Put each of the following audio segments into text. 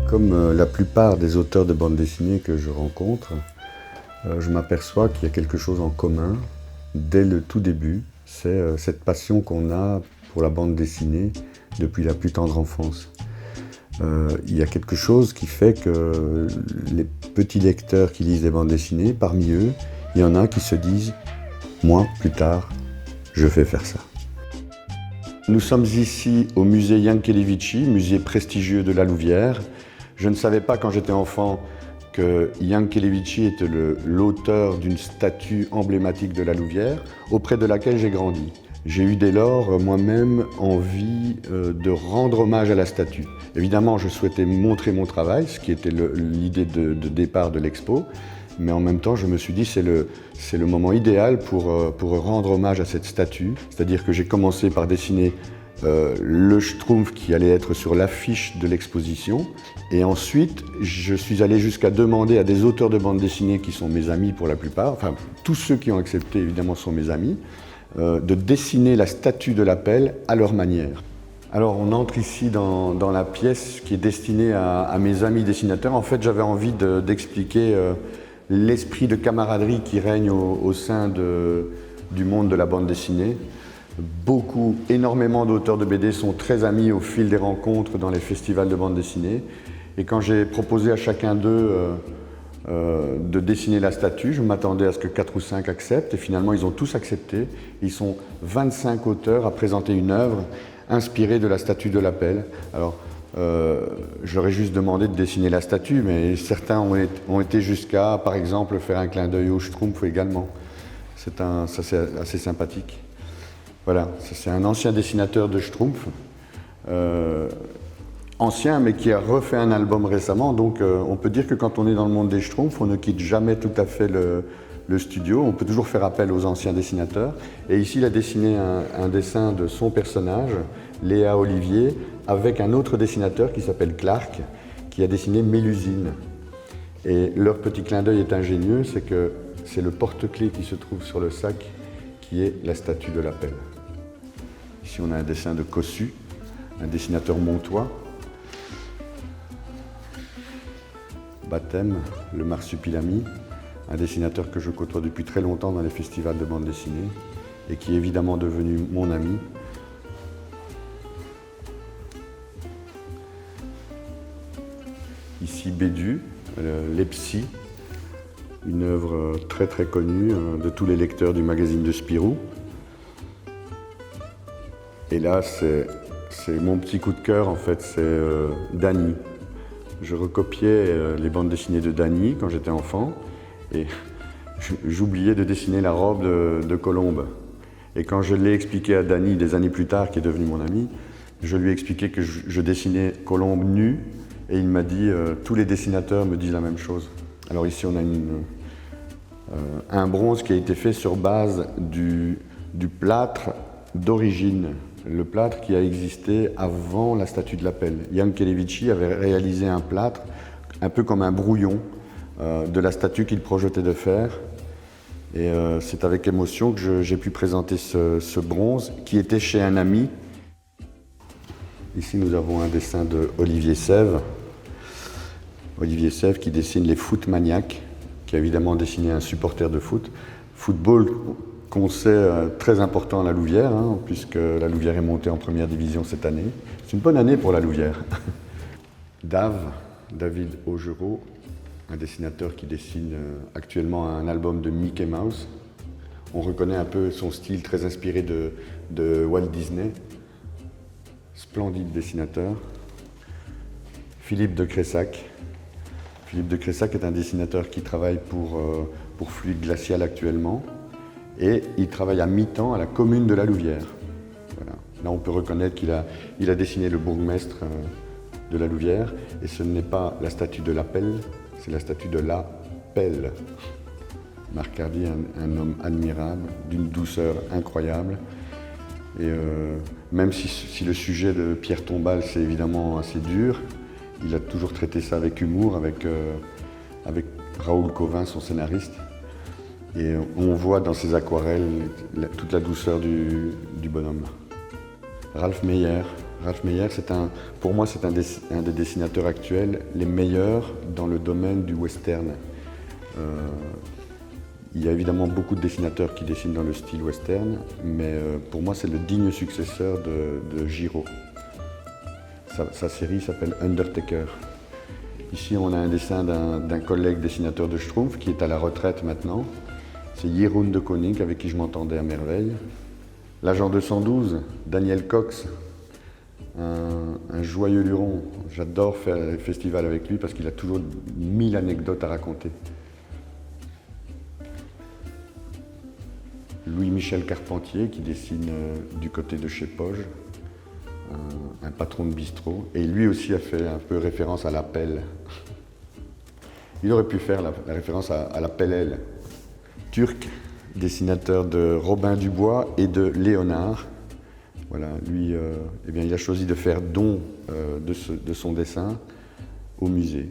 Comme la plupart des auteurs de bande dessinée que je rencontre, je m'aperçois qu'il y a quelque chose en commun dès le tout début, c'est cette passion qu'on a pour la bande dessinée depuis la plus tendre enfance. Il y a quelque chose qui fait que les petits lecteurs qui lisent des bandes dessinées, parmi eux, il y en a qui se disent « moi, plus tard, je vais faire ça ». Nous sommes ici au musée Yankelevitchi, musée prestigieux de la Louvière. Je ne savais pas quand j'étais enfant que Yankelevitchi était l'auteur d'une statue emblématique de la Louvière, auprès de laquelle j'ai grandi. J'ai eu dès lors moi-même envie de rendre hommage à la statue. Évidemment, je souhaitais montrer mon travail, ce qui était l'idée de départ de l'expo, mais en même temps, je me suis dit c'est le moment idéal pour rendre hommage à cette statue. C'est-à-dire que j'ai commencé par dessiner le Schtroumpf qui allait être sur l'affiche de l'exposition. Et ensuite, je suis allé jusqu'à demander à des auteurs de bande dessinée qui sont mes amis pour la plupart, enfin tous ceux qui ont accepté évidemment sont mes amis, de dessiner la statue de l'appel à leur manière. Alors on entre ici dans la pièce qui est destinée à mes amis dessinateurs. En fait, j'avais envie d'expliquer l'esprit de camaraderie qui règne au sein du monde de la bande dessinée. Énormément d'auteurs de BD sont très amis au fil des rencontres dans les festivals de bande dessinée. Et quand j'ai proposé à chacun d'eux de dessiner la statue, je m'attendais à ce que 4 ou 5 acceptent. Et finalement, ils ont tous accepté. Ils sont 25 auteurs à présenter une œuvre inspirée de la statue de l'appel. Alors, j'aurais juste demandé de dessiner la statue, mais certains ont été jusqu'à, par exemple, faire un clin d'œil au Schtroumpf également. Ça, c'est assez sympathique. Voilà, c'est un ancien dessinateur de Schtroumpf, ancien mais qui a refait un album récemment, donc on peut dire que quand on est dans le monde des Schtroumpfs, on ne quitte jamais tout à fait le studio, on peut toujours faire appel aux anciens dessinateurs. Et ici, il a dessiné un dessin de son personnage, Léa Olivier, avec un autre dessinateur qui s'appelle Clark, qui a dessiné Mélusine. Et leur petit clin d'œil est ingénieux, c'est que c'est le porte-clés qui se trouve sur le sac qui est la statue de l'appel. Ici, on a un dessin de Cossu, un dessinateur montois. Baptême, le Marsupilami, un dessinateur que je côtoie depuis très longtemps dans les festivals de bande dessinée et qui est évidemment devenu mon ami. Ici, Bédu, l'Epsi, une œuvre très très connue de tous les lecteurs du magazine de Spirou. Et là, c'est mon petit coup de cœur, en fait, c'est Dany. Je recopiais les bandes dessinées de Dany quand j'étais enfant et j'oubliais de dessiner la robe de Colombe. Et quand je l'ai expliqué à Dany des années plus tard, qui est devenu mon ami, je lui ai expliqué que je dessinais Colombe nue et il m'a dit tous les dessinateurs me disent la même chose. Alors ici, on a un bronze qui a été fait sur base du plâtre d'origine. Le plâtre qui a existé avant la statue de l'appel. Yankelevitchi avait réalisé un plâtre, un peu comme un brouillon de la statue qu'il projetait de faire. Et c'est avec émotion que j'ai pu présenter ce bronze qui était chez un ami. Ici, nous avons un dessin de Olivier Sève. Olivier Sève qui dessine les footmaniacs, qui a évidemment dessiné un supporter de foot. Football qu'on sait très important à la Louvière, puisque la Louvière est montée en première division cette année. C'est une bonne année pour la Louvière. David Augereau, un dessinateur qui dessine actuellement un album de Mickey Mouse. On reconnaît un peu son style très inspiré de Walt Disney. Splendide dessinateur. Philippe de Cressac. Philippe de Cressac est un dessinateur qui travaille pour Fluide Glacial actuellement. Et il travaille à mi-temps à la commune de la Louvière. Voilà. Là, on peut reconnaître qu'il a dessiné le bourgmestre de la Louvière. Et ce n'est pas la statue de l'appel, c'est la statue de la pelle. Marc Hardy, un homme admirable, d'une douceur incroyable. Et même si le sujet de Pierre Tombal, c'est évidemment assez dur, il a toujours traité ça avec humour, avec Raoul Covin, son scénariste. Et on voit dans ses aquarelles toute la douceur du bonhomme. Ralph Meyer, Ralph Meyer, pour moi, c'est un des dessinateurs actuels les meilleurs dans le domaine du western. Il y a évidemment beaucoup de dessinateurs qui dessinent dans le style western, mais pour moi, c'est le digne successeur de Giro. Sa série s'appelle Undertaker. Ici, on a un dessin d'un collègue dessinateur de Schtroumpf qui est à la retraite maintenant. C'est Jeroen de Koning, avec qui je m'entendais à merveille. L'agent 212, Daniel Cox, un joyeux luron. J'adore faire le festival avec lui parce qu'il a toujours 1000 anecdotes à raconter. Louis-Michel Carpentier qui dessine du côté de chez Poge, un patron de bistrot. Et lui aussi a fait un peu référence à la pelle. Il aurait pu faire la référence à la pelle-aile. Turc, dessinateur de Robin Dubois et de Léonard. Voilà, lui, eh bien, il a choisi de faire don de son dessin au musée.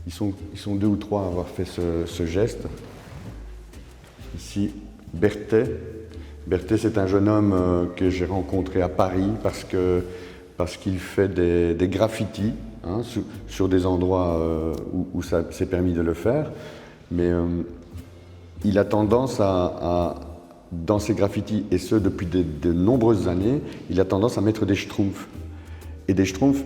Ils sont 2 ou 3 à avoir fait ce geste. Ici, Berthet. Berthet, c'est un jeune homme que j'ai rencontré à Paris parce qu'il fait des graffitis sur des endroits où ça s'est permis de le faire. Mais il a tendance dans ses graffitis, et ce depuis de nombreuses années, il a tendance à mettre des schtroumpfs. Et des schtroumpfs,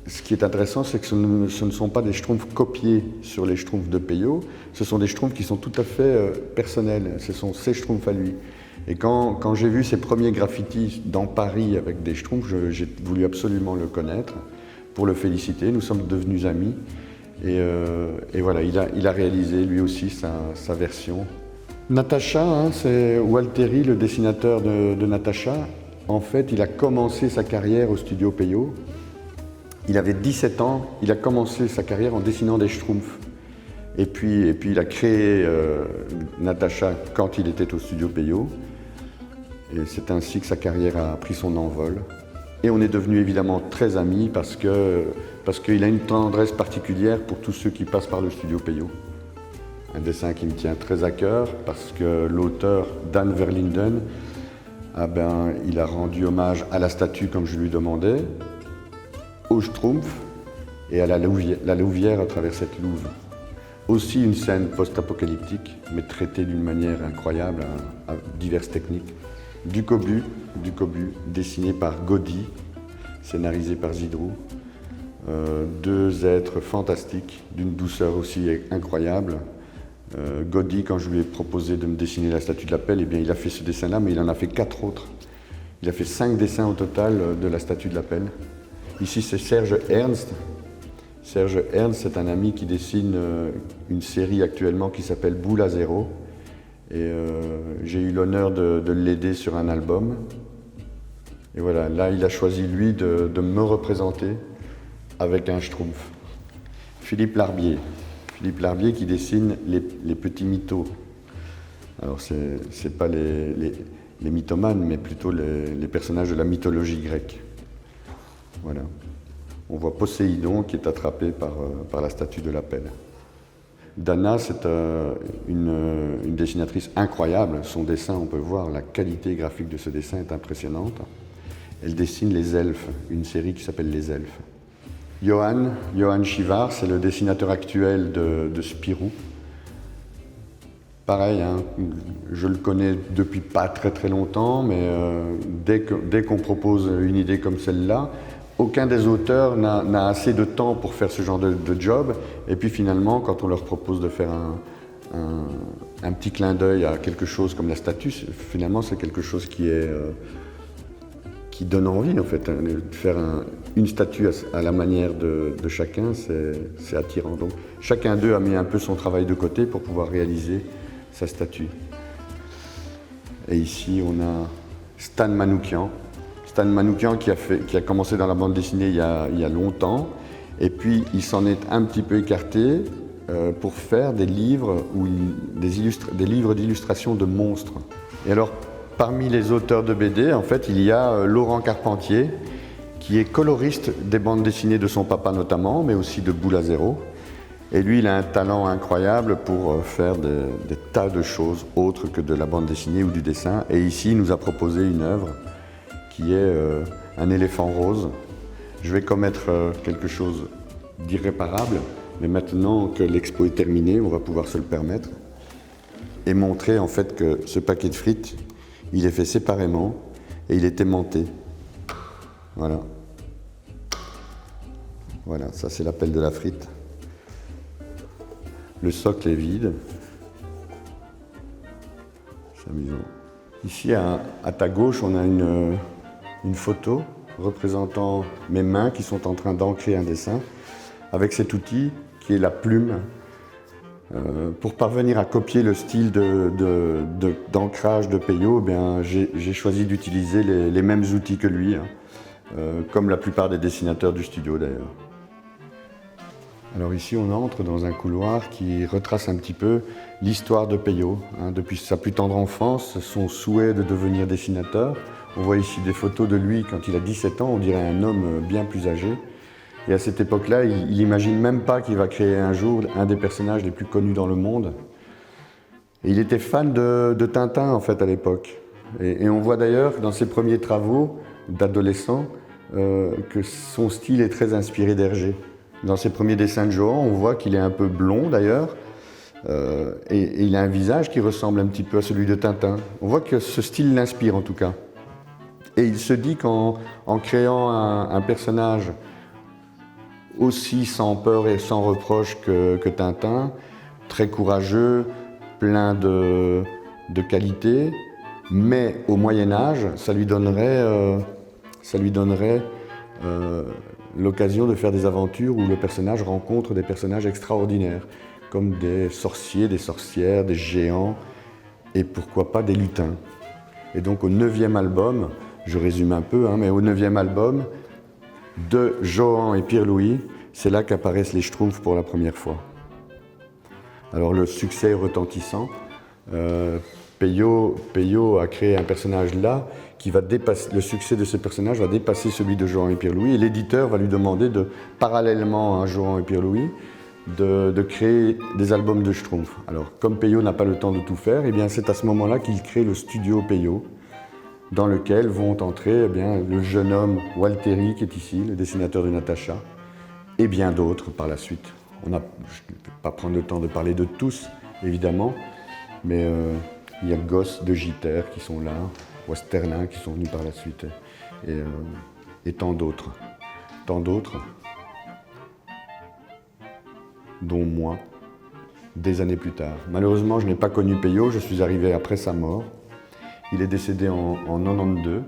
ce qui est intéressant, c'est que ce ne sont pas des schtroumpfs copiés sur les schtroumpfs de Peyo, ce sont des schtroumpfs qui sont tout à fait personnels, ce sont ses schtroumpfs à lui. Et quand j'ai vu ses premiers graffitis dans Paris avec des schtroumpfs, j'ai voulu absolument le connaître pour le féliciter. Nous sommes devenus amis. Et voilà, il a réalisé lui aussi sa version. Natacha, c'est Walteri, le dessinateur de Natacha. En fait, il a commencé sa carrière au studio Peyo. Il avait 17 ans, il a commencé sa carrière en dessinant des schtroumpfs. Et puis il a créé Natacha quand il était au studio Peyo. Et c'est ainsi que sa carrière a pris son envol. Et on est devenus évidemment très amis parce qu'il a une tendresse particulière pour tous ceux qui passent par le studio Peyo. Un dessin qui me tient très à cœur parce que l'auteur Dan Verlinden, il a rendu hommage à la statue comme je lui demandais, au Schtroumpf et à la louvière à travers cette louve. Aussi une scène post-apocalyptique, mais traitée d'une manière incroyable à diverses techniques. Du Cobu, dessiné par Gaudy, scénarisé par Zidrou. 2 êtres fantastiques, d'une douceur aussi incroyable. Gaudy, quand je lui ai proposé de me dessiner la statue de la pelle, eh bien, il a fait ce dessin-là, mais il en a fait 4 autres. Il a fait 5 dessins au total de la statue de la pelle. Ici, c'est Serge Ernst. Serge Ernst, c'est un ami qui dessine une série actuellement qui s'appelle Boule à zéro. Et j'ai eu l'honneur de l'aider sur un album. Et voilà, là, il a choisi, lui, de me représenter avec un schtroumpf. Philippe Larbier. Philippe Larbier qui dessine les petits mythos. Alors, c'est pas les mythomanes, mais plutôt les personnages de la mythologie grecque. Voilà. On voit Poséidon qui est attrapé par la statue de la pelle. Dana, c'est une dessinatrice incroyable. Son dessin, on peut voir, la qualité graphique de ce dessin est impressionnante. Elle dessine les elfes, une série qui s'appelle Les Elfes. Johan Chivard, c'est le dessinateur actuel de Spirou. Pareil, je le connais depuis pas très très longtemps, mais dès qu'on propose une idée comme celle-là, aucun des auteurs n'a assez de temps pour faire ce genre de job. Et puis finalement, quand on leur propose de faire un petit clin d'œil à quelque chose comme la statue, finalement c'est quelque chose qui donne envie en fait. De faire une statue à la manière de chacun, c'est attirant. Donc chacun d'eux a mis un peu son travail de côté pour pouvoir réaliser sa statue. Et ici on a Stan Manoukian. Stan Manoukian qui a commencé dans la bande dessinée il y a longtemps, et puis il s'en est un petit peu écarté pour faire des livres des livres d'illustration de monstres. Et alors, parmi les auteurs de BD, en fait, il y a Laurent Carpentier, qui est coloriste des bandes dessinées de son papa notamment, mais aussi de Boule à zéro. Et lui, il a un talent incroyable pour faire des tas de choses autres que de la bande dessinée ou du dessin. Et ici, il nous a proposé une œuvre qui est un éléphant rose. Je vais commettre quelque chose d'irréparable, mais maintenant que l'expo est terminée, on va pouvoir se le permettre et montrer en fait que ce paquet de frites, il est fait séparément et il est aimanté. Voilà. Voilà, ça c'est l'appel de la frite. Le socle est vide. C'est amusant. Ici, à ta gauche, on a une photo représentant mes mains qui sont en train d'ancrer un dessin avec cet outil qui est la plume. Pour parvenir à copier le style d'ancrage de Peyo, eh bien, j'ai choisi d'utiliser les mêmes outils que lui, comme la plupart des dessinateurs du studio d'ailleurs. Alors ici, on entre dans un couloir qui retrace un petit peu l'histoire de Peyo. Depuis sa plus tendre enfance, son souhait de devenir dessinateur. On voit ici des photos de lui quand il a 17 ans, on dirait un homme bien plus âgé. Et à cette époque-là, il n'imagine même pas qu'il va créer un jour un des personnages les plus connus dans le monde. Et il était fan de Tintin en fait à l'époque. Et on voit d'ailleurs dans ses premiers travaux d'adolescent que son style est très inspiré d'Hergé. Dans ses premiers dessins de Johan, on voit qu'il est un peu blond d'ailleurs, et il a un visage qui ressemble un petit peu à celui de Tintin. On voit que ce style l'inspire en tout cas. Et il se dit qu'en créant un personnage aussi sans peur et sans reproche que Tintin, très courageux, plein de qualités, mais au Moyen-Âge, ça lui donnerait l'occasion de faire des aventures où le personnage rencontre des personnages extraordinaires, comme des sorciers, des sorcières, des géants, et pourquoi pas des lutins. Et donc au 9e album, je résume un peu, mais au 9e album de Johan et Pierre-Louis, c'est là qu'apparaissent les Schtroumpfs pour la première fois. Alors le succès est retentissant. Peyo a créé un personnage là qui va dépasser, le succès de ce personnage va dépasser celui de Johan et Pierre-Louis, et l'éditeur va lui demander parallèlement à Johan et Pierre-Louis, de créer des albums de Schtroumpfs. Alors comme Peyo n'a pas le temps de tout faire, eh bien c'est à ce moment-là qu'il crée le studio Peyo, dans lequel vont entrer le jeune homme Walteri qui est ici, le dessinateur de Natacha, et bien d'autres par la suite. Je ne vais pas prendre le temps de parler de tous, évidemment, mais il y a Gosse de Gitter qui sont là, Westerlin qui sont venus par la suite, et tant d'autres. Tant d'autres, dont moi, des années plus tard. Malheureusement, je n'ai pas connu Peyo, je suis arrivé après sa mort. Il est décédé en 92,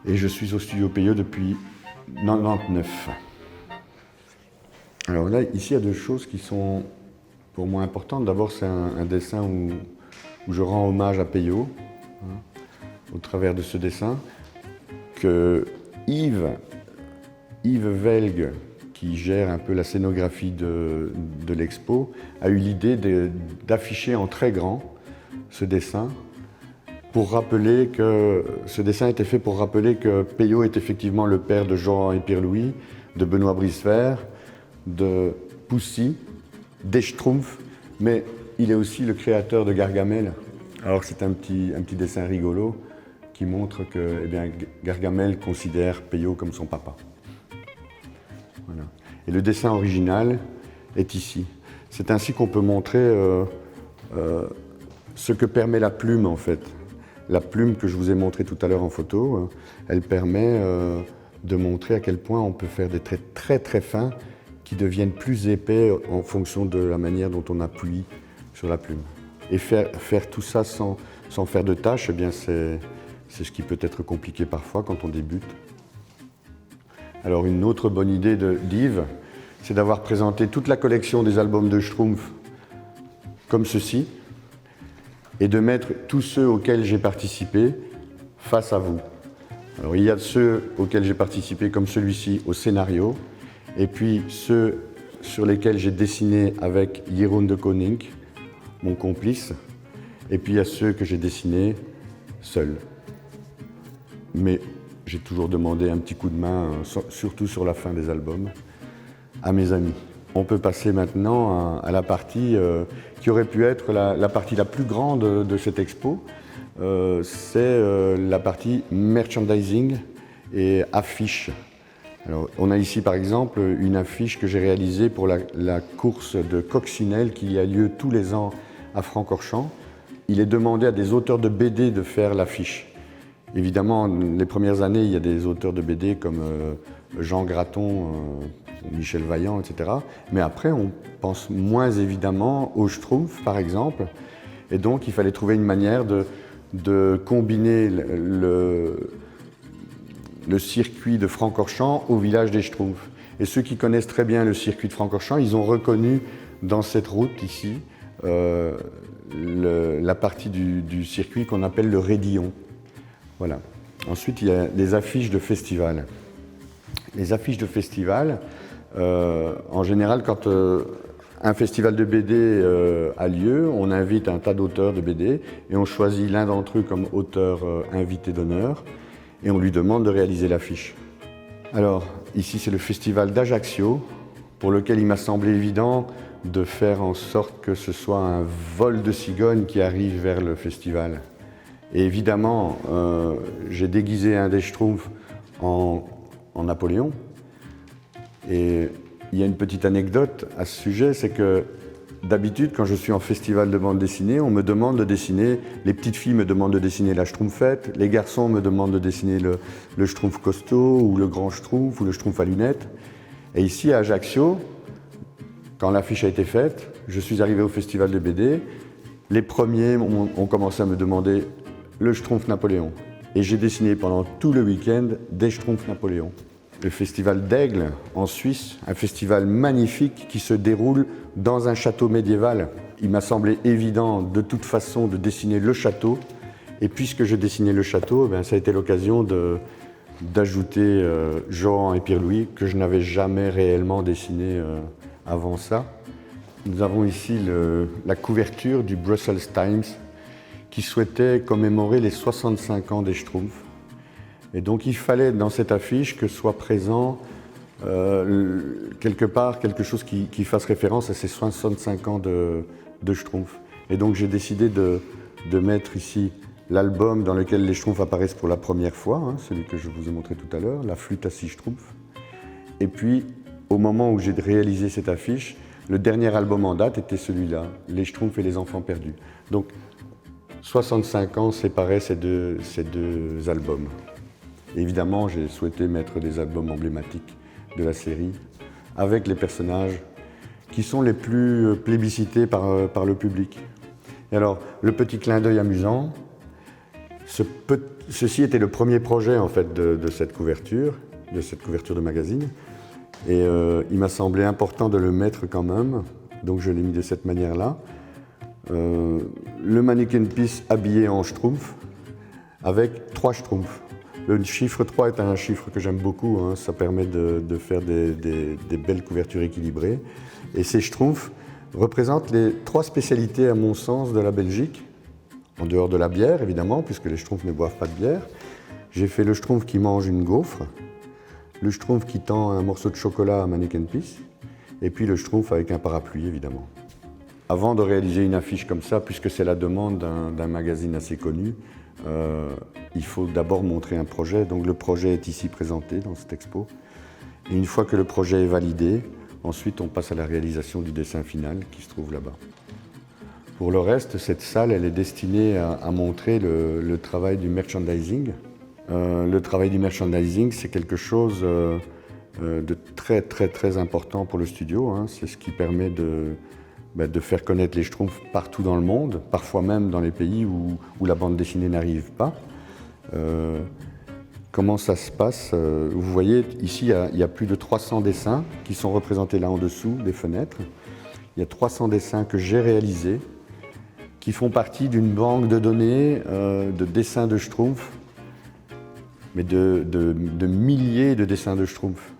et je suis au studio Peyo depuis 99. Alors là, ici, il y a deux choses qui sont pour moi importantes. D'abord, c'est un dessin où je rends hommage à Peyo, au travers de ce dessin, que Yves Velgue, qui gère un peu la scénographie de l'expo, a eu l'idée d'afficher en très grand ce dessin, pour rappeler que ce dessin était fait pour rappeler que Peyo est effectivement le père de Jean et Pierre-Louis, de Benoît Brisefer, de Poussy, des Schtroumpfs, mais il est aussi le créateur de Gargamel. Alors c'est un petit dessin rigolo qui montre que Gargamel considère Peyo comme son papa. Voilà. Et le dessin original est ici. C'est ainsi qu'on peut montrer ce que permet la plume en fait. La plume que je vous ai montrée tout à l'heure en photo, elle permet de montrer à quel point on peut faire des traits très très fins qui deviennent plus épais en fonction de la manière dont on appuie sur la plume. Et faire tout ça sans faire de tâches, c'est ce qui peut être compliqué parfois quand on débute. Alors une autre bonne idée d'Yves, c'est d'avoir présenté toute la collection des albums de Schtroumpfs comme ceci, et de mettre tous ceux auxquels j'ai participé face à vous. Alors il y a ceux auxquels j'ai participé comme celui-ci au scénario, et puis ceux sur lesquels j'ai dessiné avec Jeroen de Koning, mon complice, et puis il y a ceux que j'ai dessinés seul. Mais j'ai toujours demandé un petit coup de main, surtout sur la fin des albums, à mes amis. On peut passer maintenant à la partie qui aurait pu être la partie la plus grande de cette expo, c'est la partie merchandising et affiche. Alors, on a ici par exemple une affiche que j'ai réalisée pour la course de coccinelle qui a lieu tous les ans à Francorchamps. Il est demandé à des auteurs de BD de faire l'affiche. Évidemment, les premières années, il y a des auteurs de BD comme Jean Graton, Michel Vaillant, etc. Mais après, on pense moins évidemment aux Schtroumpfs, par exemple. Et donc, il fallait trouver une manière de combiner le circuit de Francorchamps au village des Schtroumpfs. Et ceux qui connaissent très bien le circuit de Francorchamps, ils ont reconnu dans cette route ici la partie du circuit qu'on appelle le Raidillon. Voilà. Ensuite, il y a les affiches de festival. Les affiches de festival, en général, quand un festival de BD a lieu, on invite un tas d'auteurs de BD et on choisit l'un d'entre eux comme auteur invité d'honneur et on lui demande de réaliser l'affiche. Alors, ici, c'est le festival d'Ajaccio, pour lequel il m'a semblé évident de faire en sorte que ce soit un vol de cigogne qui arrive vers le festival. Et évidemment, j'ai déguisé un des Schtroumpfs en Napoléon. Et il y a une petite anecdote à ce sujet, c'est que d'habitude, quand je suis en festival de bande dessinée, on me demande de dessiner, les petites filles me demandent de dessiner la Schtroumpfette, les garçons me demandent de dessiner le Schtroumpf costaud, ou le grand Schtroumpf, ou le Schtroumpf à lunettes. Et ici, à Ajaccio, quand l'affiche a été faite, je suis arrivé au festival de BD, les premiers ont commencé à me demander le Schtroumpf Napoléon. Et j'ai dessiné pendant tout le week-end des Schtroumpfs Napoléon. Le festival d'Aigle, en Suisse, un festival magnifique qui se déroule dans un château médiéval. Il m'a semblé évident de toute façon de dessiner le château. Et puisque je dessinais le château, ça a été l'occasion d'ajouter Jehan et Pierre-Louis, que je n'avais jamais réellement dessiné avant ça. Nous avons ici la couverture du Brussels Times qui souhaitait commémorer les 65 ans des Schtroumpfs. Et donc il fallait dans cette affiche que soit présent quelque part quelque chose qui fasse référence à ces 65 ans de Schtroumpfs. Et donc j'ai décidé de mettre ici l'album dans lequel les Schtroumpfs apparaissent pour la première fois, celui que je vous ai montré tout à l'heure, La flûte à 6 Schtroumpfs. Et puis au moment où j'ai réalisé cette affiche, le dernier album en date était celui-là, Les Schtroumpfs et les enfants perdus. Donc 65 ans séparaient ces deux albums. Évidemment, j'ai souhaité mettre des albums emblématiques de la série avec les personnages qui sont les plus plébiscités par le public. Et alors, le petit clin d'œil amusant, ceci était le premier projet en fait de cette couverture de magazine. Et il m'a semblé important de le mettre quand même, donc je l'ai mis de cette manière-là. Le Mannequin Peace habillé en Schtroumpf, avec 3 Schtroumpfs. Le chiffre 3 est un chiffre que j'aime beaucoup, ça permet de faire des belles couvertures équilibrées. Et ces Schtroumpfs représentent les 3 spécialités, à mon sens, de la Belgique, en dehors de la bière, évidemment, puisque les Schtroumpfs ne boivent pas de bière. J'ai fait le Schtroumpf qui mange une gaufre, le Schtroumpf qui tend un morceau de chocolat à Mannequin Peace, et puis le Schtroumpf avec un parapluie, évidemment. Avant de réaliser une affiche comme ça, puisque c'est la demande d'un magazine assez connu, il faut d'abord montrer un projet. Donc le projet est ici présenté dans cette expo. Et une fois que le projet est validé, ensuite on passe à la réalisation du dessin final qui se trouve là-bas. Pour le reste, cette salle elle est destinée à montrer le travail du merchandising. Le travail du merchandising, c'est quelque chose de très très très important pour le studio. C'est ce qui permet de faire connaître les Schtroumpfs partout dans le monde, parfois même dans les pays où la bande dessinée n'arrive pas. Comment ça se passe? Vous voyez, ici, il y a plus de 300 dessins qui sont représentés là en dessous des fenêtres. Il y a 300 dessins que j'ai réalisés, qui font partie d'une banque de données de dessins de Schtroumpfs, mais de milliers de dessins de Schtroumpfs.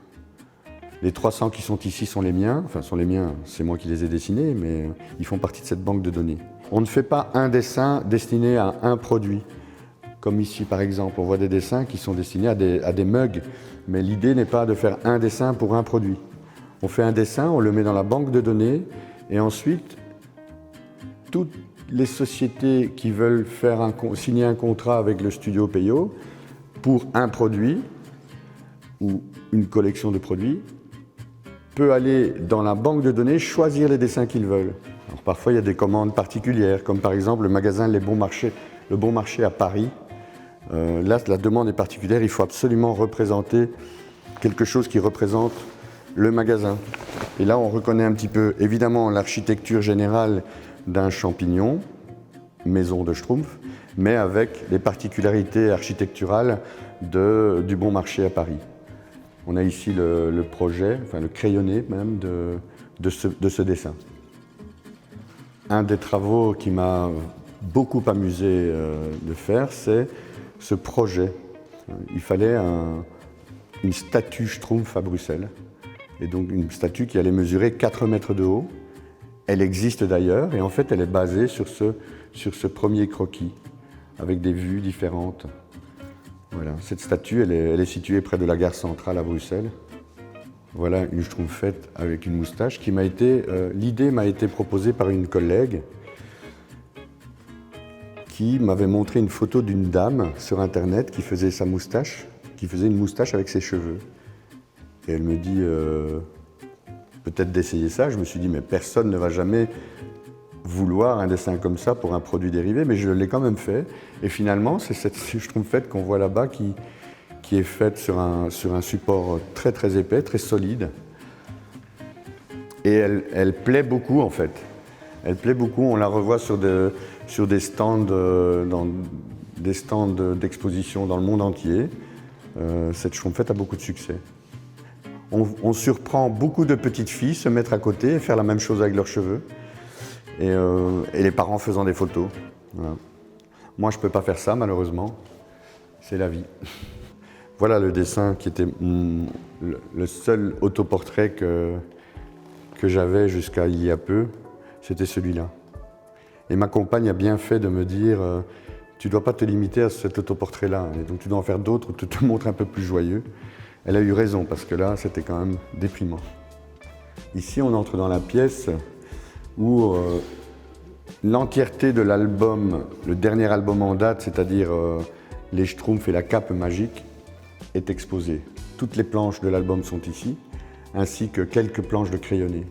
Les 300 qui sont ici sont les miens, enfin sont les miens, c'est moi qui les ai dessinés, mais ils font partie de cette banque de données. On ne fait pas un dessin destiné à un produit. Comme ici par exemple, on voit des dessins qui sont destinés à des mugs, mais l'idée n'est pas de faire un dessin pour un produit. On fait un dessin, on le met dans la banque de données, et ensuite, les sociétés qui veulent signer un contrat avec le studio Peyo pour un produit ou une collection de produits, peut aller dans la banque de données choisir les dessins qu'ils veulent. Alors, parfois, il y a des commandes particulières, comme par exemple le magasin Le Bon Marché à Paris. Là, la demande est particulière, il faut absolument représenter quelque chose qui représente le magasin. Et là, on reconnaît un petit peu, évidemment, l'architecture générale d'un champignon, maison de Schtroumpf, mais avec les particularités architecturales du Bon Marché à Paris. On a ici le projet, enfin le crayonné même, de ce dessin. Un des travaux qui m'a beaucoup amusé de faire, c'est ce projet. Il fallait une statue Schtroumpf à Bruxelles, et donc une statue qui allait mesurer 4 mètres de haut. Elle existe d'ailleurs, et en fait elle est basée sur ce premier croquis, avec des vues différentes. Voilà. Cette statue, elle est située près de la gare centrale à Bruxelles. Voilà une Schtroumpfette avec une moustache qui l'idée m'a été proposée par une collègue qui m'avait montré une photo d'une dame sur internet qui faisait une moustache avec ses cheveux. Et elle me dit peut-être d'essayer ça. Je me suis dit mais personne ne va jamais vouloir un dessin comme ça pour un produit dérivé, mais je l'ai quand même fait. Et finalement, c'est cette Schtroumpfette qu'on voit là-bas qui est faite sur un support très très épais, très solide. Et elle plaît beaucoup en fait. Elle plaît beaucoup, on la revoit sur des stands d'exposition dans le monde entier. Cette Schtroumpfette a beaucoup de succès. On surprend beaucoup de petites filles se mettre à côté et faire la même chose avec leurs cheveux. Et les parents faisant des photos. Voilà. Moi, je ne peux pas faire ça, malheureusement. C'est la vie. Voilà le dessin qui était le seul autoportrait que j'avais jusqu'à il y a peu. C'était celui-là. Et ma compagne a bien fait de me dire tu ne dois pas te limiter à cet autoportrait-là. Et donc, tu dois en faire d'autres où tu te montres un peu plus joyeux. Elle a eu raison, parce que là, c'était quand même déprimant. Ici, on entre dans la pièce où l'entièreté de l'album, le dernier album en date, c'est-à-dire les Schtroumpfs et la cape magique, est exposée. Toutes les planches de l'album sont ici, ainsi que quelques planches de crayonné.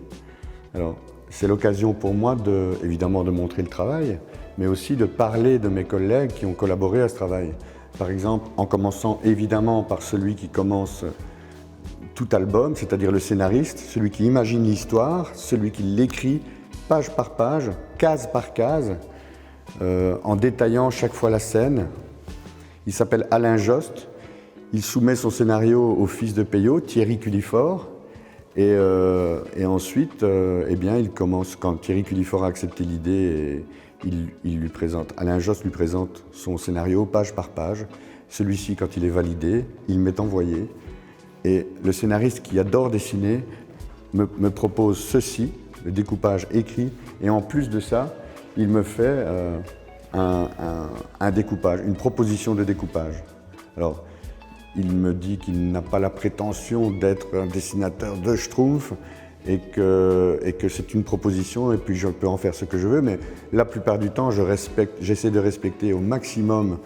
Alors, c'est l'occasion pour moi, évidemment, de montrer le travail, mais aussi de parler de mes collègues qui ont collaboré à ce travail. Par exemple, en commençant évidemment par celui qui commence tout album, c'est-à-dire le scénariste, celui qui imagine l'histoire, celui qui l'écrit page par page, case par case, en détaillant chaque fois la scène. Il s'appelle Alain Jost. Il soumet son scénario au fils de Peyo, Thierry Cullifort. Et ensuite, eh bien, il commence, quand Thierry Cullifort a accepté l'idée, Alain Jost lui présente son scénario page par page. Celui-ci, quand il est validé, il m'est envoyé. Et le scénariste qui adore dessiner me propose ceci, le découpage écrit, et en plus de ça, il me fait un découpage, une proposition de découpage. Alors, il me dit qu'il n'a pas la prétention d'être un dessinateur de Schtroumpf et que c'est une proposition et puis je peux en faire ce que je veux, mais la plupart du temps, j'essaie de respecter au maximum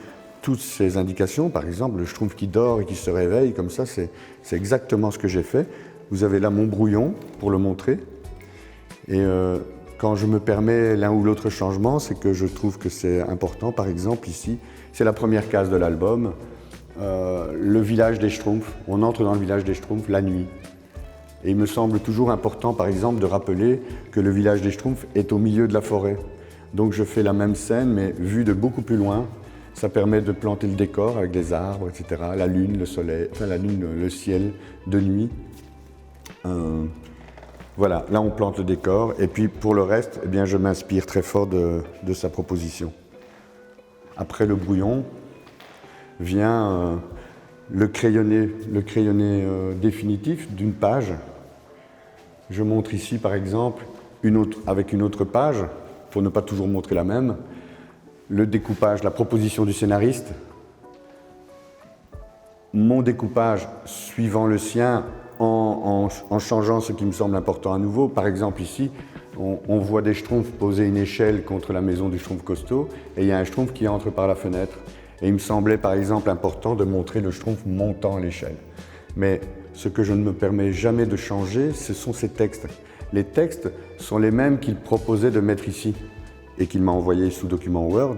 toutes ces indications. Par exemple, le Schtroumpf qui dort et qui se réveille, comme ça, c'est exactement ce que j'ai fait. Vous avez là mon brouillon pour le montrer. Et quand je me permets l'un ou l'autre changement, c'est que je trouve que c'est important. Par exemple, ici, c'est la première case de l'album, le village des Schtroumpfs. On entre dans le village des Schtroumpfs la nuit. Et il me semble toujours important, par exemple, de rappeler que le village des Schtroumpfs est au milieu de la forêt. Donc je fais la même scène, mais vue de beaucoup plus loin. Ça permet de planter le décor avec des arbres, etc. La lune, le soleil, enfin la lune, le ciel de nuit. Voilà, là on plante le décor. Et puis pour le reste, eh bien, je m'inspire très fort de sa proposition. Après le brouillon vient le crayonné définitif d'une page. Je montre ici par exemple avec une autre page, pour ne pas toujours montrer la même, le découpage, la proposition du scénariste, mon découpage suivant le sien en changeant ce qui me semble important à nouveau. Par exemple ici, on voit des schtroumpfs poser une échelle contre la maison du schtroumpf costaud, et il y a un schtroumpf qui entre par la fenêtre. Et il me semblait par exemple important de montrer le schtroumpf montant l'échelle. Mais ce que je ne me permets jamais de changer, ce sont ces textes. Les textes sont les mêmes qu'il proposait de mettre ici et qu'il m'a envoyé sous document Word.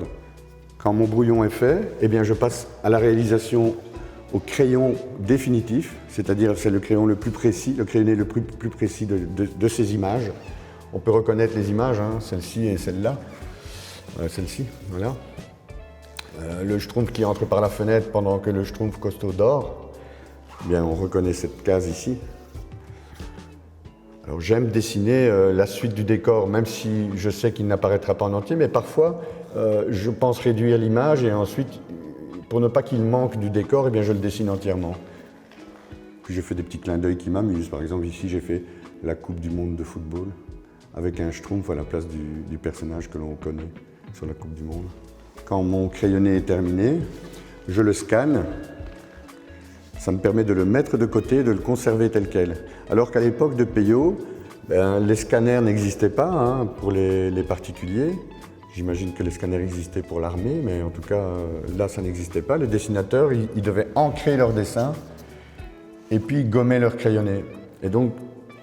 Quand mon brouillon est fait, eh bien je passe à la réalisation au crayon définitif, c'est-à-dire c'est le crayon le plus précis, le crayonné le plus précis de ces images. On peut reconnaître les images, hein, celle-ci et celle-là. Celle-ci, voilà. Le schtroumpf qui entre par la fenêtre pendant que le schtroumpf costaud dort. Eh bien, on reconnaît cette case ici. Alors j'aime dessiner la suite du décor, même si je sais qu'il n'apparaîtra pas en entier, mais parfois je pense réduire l'image et ensuite, pour ne pas qu'il manque du décor, eh bien, je le dessine entièrement. Puis je fais des petits clins d'œil qui m'amusent. Par exemple, ici j'ai fait la Coupe du Monde de football avec un schtroumpf à la place du personnage que l'on connaît sur la Coupe du Monde. Quand mon crayonné est terminé, je le scanne. Ça me permet de le mettre de côté et de le conserver tel quel. Alors qu'à l'époque de Peyo, les scanners n'existaient pas hein, pour les particuliers. J'imagine que les scanners existaient pour l'armée, mais en tout cas, là, ça n'existait pas. Les dessinateurs, ils devaient ancrer leur dessin et puis gommer leur crayonné. Et donc,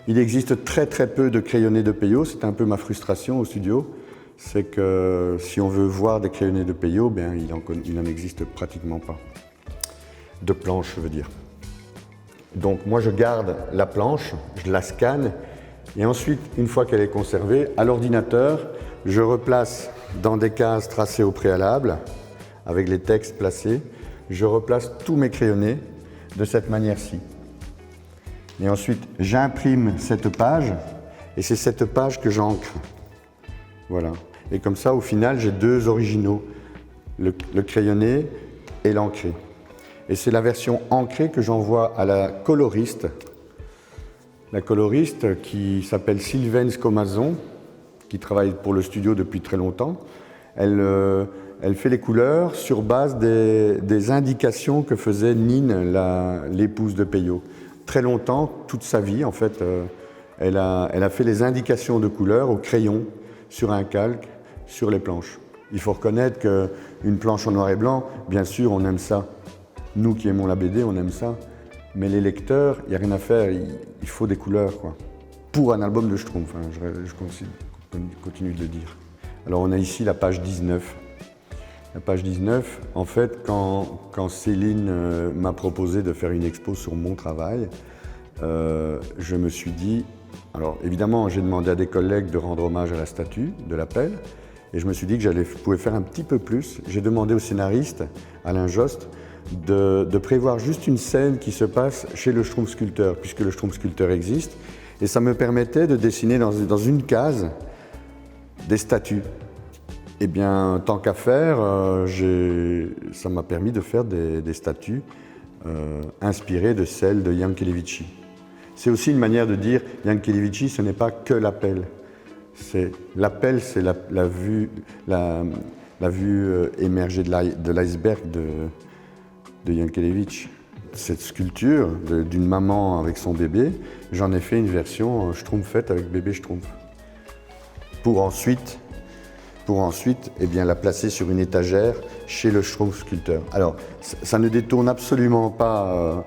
il existe très très peu de crayonnés de Peyo. C'est un peu ma frustration au studio. C'est que si on veut voir des crayonnés de Peyo, il n'en existe pratiquement pas. De planche, je veux dire. Donc moi je garde la planche, je la scanne et ensuite, une fois qu'elle est conservée, à l'ordinateur, je replace dans des cases tracées au préalable, avec les textes placés, je replace tous mes crayonnés de cette manière-ci. Et ensuite, j'imprime cette page et c'est cette page que j'ancre. Voilà. Et comme ça, au final, j'ai deux originaux, le crayonné et l'encré. Et c'est la version ancrée que j'envoie à la coloriste. La coloriste qui s'appelle Sylvaine Scomazon, qui travaille pour le studio depuis très longtemps. Elle fait les couleurs sur base des indications que faisait Nine, l'épouse de Peyo. Très longtemps, toute sa vie, en fait, elle a fait les indications de couleurs au crayon, sur un calque, sur les planches. Il faut reconnaître qu'une planche en noir et blanc, bien sûr, on aime ça. Nous qui aimons la BD, on aime ça. Mais les lecteurs, il n'y a rien à faire, il faut des couleurs, quoi. Pour un album de Schtroumpf, hein, je continue de le dire. Alors on a ici la page 19. La page 19, en fait, quand Céline m'a proposé de faire une expo sur mon travail, je me suis dit... Alors évidemment, j'ai demandé à des collègues de rendre hommage à la statue de l'appel, et je me suis dit que je pouvais faire un petit peu plus. J'ai demandé au scénariste, Alain Jost, de prévoir juste une scène qui se passe chez le Schtroumpf sculpteur, puisque le Schtroumpf sculpteur existe, et ça me permettait de dessiner dans une case des statues. Eh bien, tant qu'à faire, ça m'a permis de faire des statues inspirées de celles de Yankelevitchi. C'est aussi une manière de dire Yankelevitchi, ce n'est pas que l'appel. L'appel, c'est la vue émergée de l'iceberg de Yankelevitch. Cette sculpture d'une maman avec son bébé, j'en ai fait une version schtroumpfette avec bébé Schtroumpf. Pour ensuite eh bien, la placer sur une étagère chez le Schtroumpf sculpteur. Alors, ça ne détourne absolument pas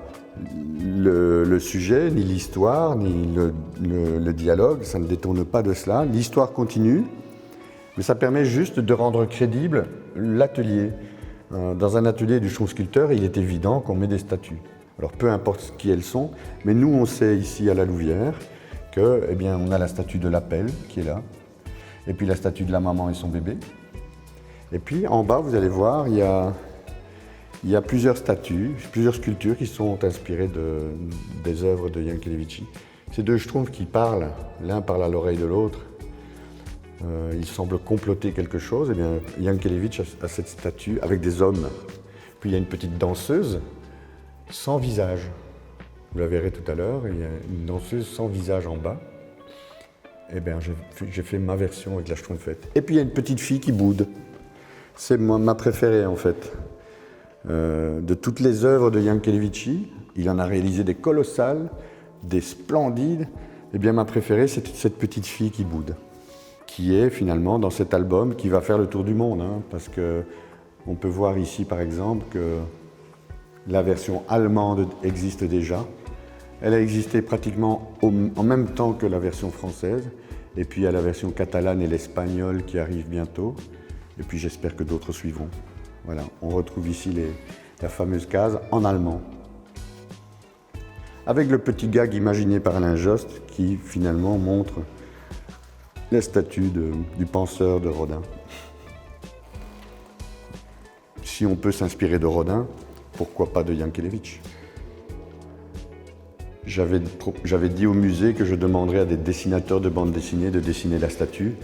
le sujet, ni l'histoire, ni le dialogue, ça ne détourne pas de cela. L'histoire continue, mais ça permet juste de rendre crédible l'atelier. Dans un atelier du Schtroumpf sculpteur, il est évident qu'on met des statues. Alors peu importe qui elles sont, mais nous on sait ici à la Louvière que, eh bien, on a la statue de l'appel qui est là, et puis la statue de la maman et son bébé. Et puis en bas, vous allez voir, il y a plusieurs statues, plusieurs sculptures qui sont inspirées des œuvres de Yankelevitchi. Ces deux Schtroumpfs qui parlent, l'un parle à l'oreille de l'autre. Ils semblent comploter quelque chose. Eh bien, Yankelevitch a cette statue avec des hommes. Puis il y a une petite danseuse sans visage. Vous la verrez tout à l'heure, il y a une danseuse sans visage en bas. Eh bien, j'ai fait ma version avec la Schtroumpfette. Et puis il y a une petite fille qui boude. C'est ma préférée en fait. De toutes les œuvres de Yankelevitchi, il en a réalisé des colossales, des splendides. Eh bien, ma préférée, c'est cette petite fille qui boude. qui est finalement dans cet album qui va faire le tour du monde, hein, parce qu'on peut voir ici par exemple que la version allemande existe déjà. Elle a existé pratiquement en même temps que la version française, et puis il y a la version catalane et l'espagnol qui arrivent bientôt, et puis j'espère que d'autres suivront. Voilà, on retrouve ici la fameuse case en allemand, avec le petit gag imaginé par Alain Jost qui finalement montre la statue du penseur de Rodin. Si on peut s'inspirer de Rodin, pourquoi pas de Yankelevitch? J'avais dit au musée que je demanderais à des dessinateurs de bande dessinée de dessiner la statue.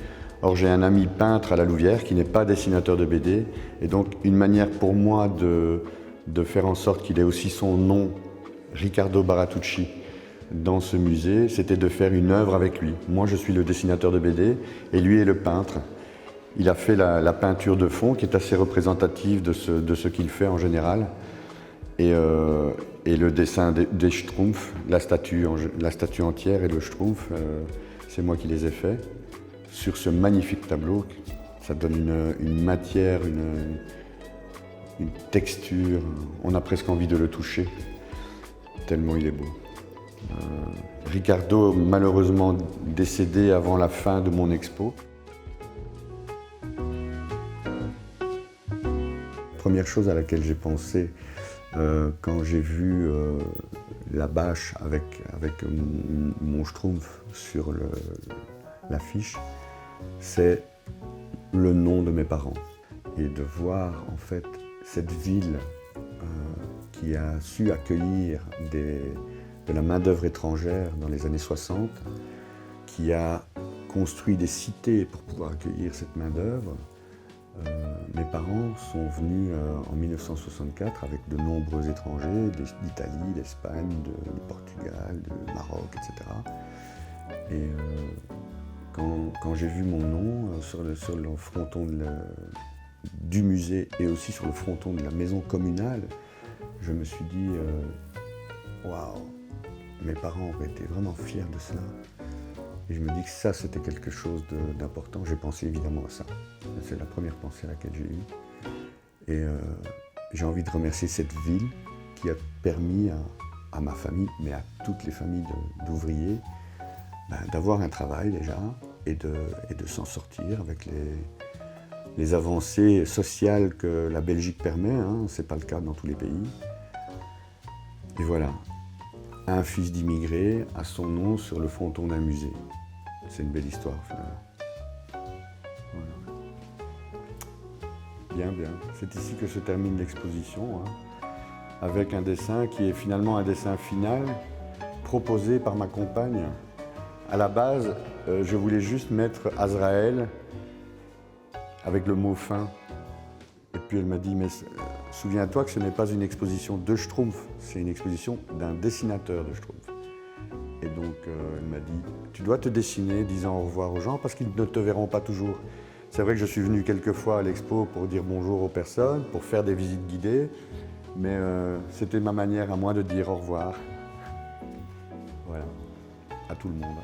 Or j'ai un ami peintre à la Louvière qui n'est pas dessinateur de BD, et donc une manière pour moi de faire en sorte qu'il ait aussi son nom, Riccardo Baratucci, dans ce musée, c'était de faire une œuvre avec lui. Moi je suis le dessinateur de BD et lui est le peintre. Il a fait la peinture de fond qui est assez représentative de ce qu'il fait en général. Et le dessin des Schtroumpfs, la statue entière et le Schtroumpf, c'est moi qui les ai faits. Sur ce magnifique tableau, ça donne une matière, une texture, on a presque envie de le toucher, tellement il est beau. Riccardo, malheureusement décédé avant la fin de mon expo. Première chose à laquelle j'ai pensé quand j'ai vu la bâche avec mon Schtroumpf sur l'affiche, c'est le nom de mes parents. Et de voir en fait cette ville qui a su accueillir de la main-d'œuvre étrangère dans les années 60, qui a construit des cités pour pouvoir accueillir cette main-d'œuvre. Mes parents sont venus en 1964 avec de nombreux étrangers, d'Italie, d'Espagne, du Portugal, du Maroc, etc. Et quand j'ai vu mon nom sur le fronton du musée et aussi sur le fronton de la maison communale, je me suis dit waouh, mes parents auraient été vraiment fiers de cela. Et je me dis que ça, c'était quelque chose d'important. J'ai pensé évidemment à ça. C'est la première pensée à laquelle j'ai eue. Et j'ai envie de remercier cette ville qui a permis à ma famille, mais à toutes les familles d'ouvriers, d'avoir un travail déjà et de s'en sortir avec les avancées sociales que la Belgique permet. Hein. Ce n'est pas le cas dans tous les pays. Et voilà. Un fils d'immigré a son nom sur le fronton d'un musée. C'est une belle histoire, finalement. Voilà. Bien. C'est ici que se termine l'exposition, hein, avec un dessin qui est finalement un dessin final, proposé par ma compagne. À la base, je voulais juste mettre Azraël avec le mot fin. Et puis elle m'a dit, mais souviens-toi que ce n'est pas une exposition de Schtroumpf, c'est une exposition d'un dessinateur de Schtroumpf. Et donc elle m'a dit, tu dois te dessiner disant au revoir aux gens parce qu'ils ne te verront pas toujours. C'est vrai que je suis venu quelques fois à l'expo pour dire bonjour aux personnes, pour faire des visites guidées, mais c'était ma manière à moi de dire au revoir. Voilà, à tout le monde.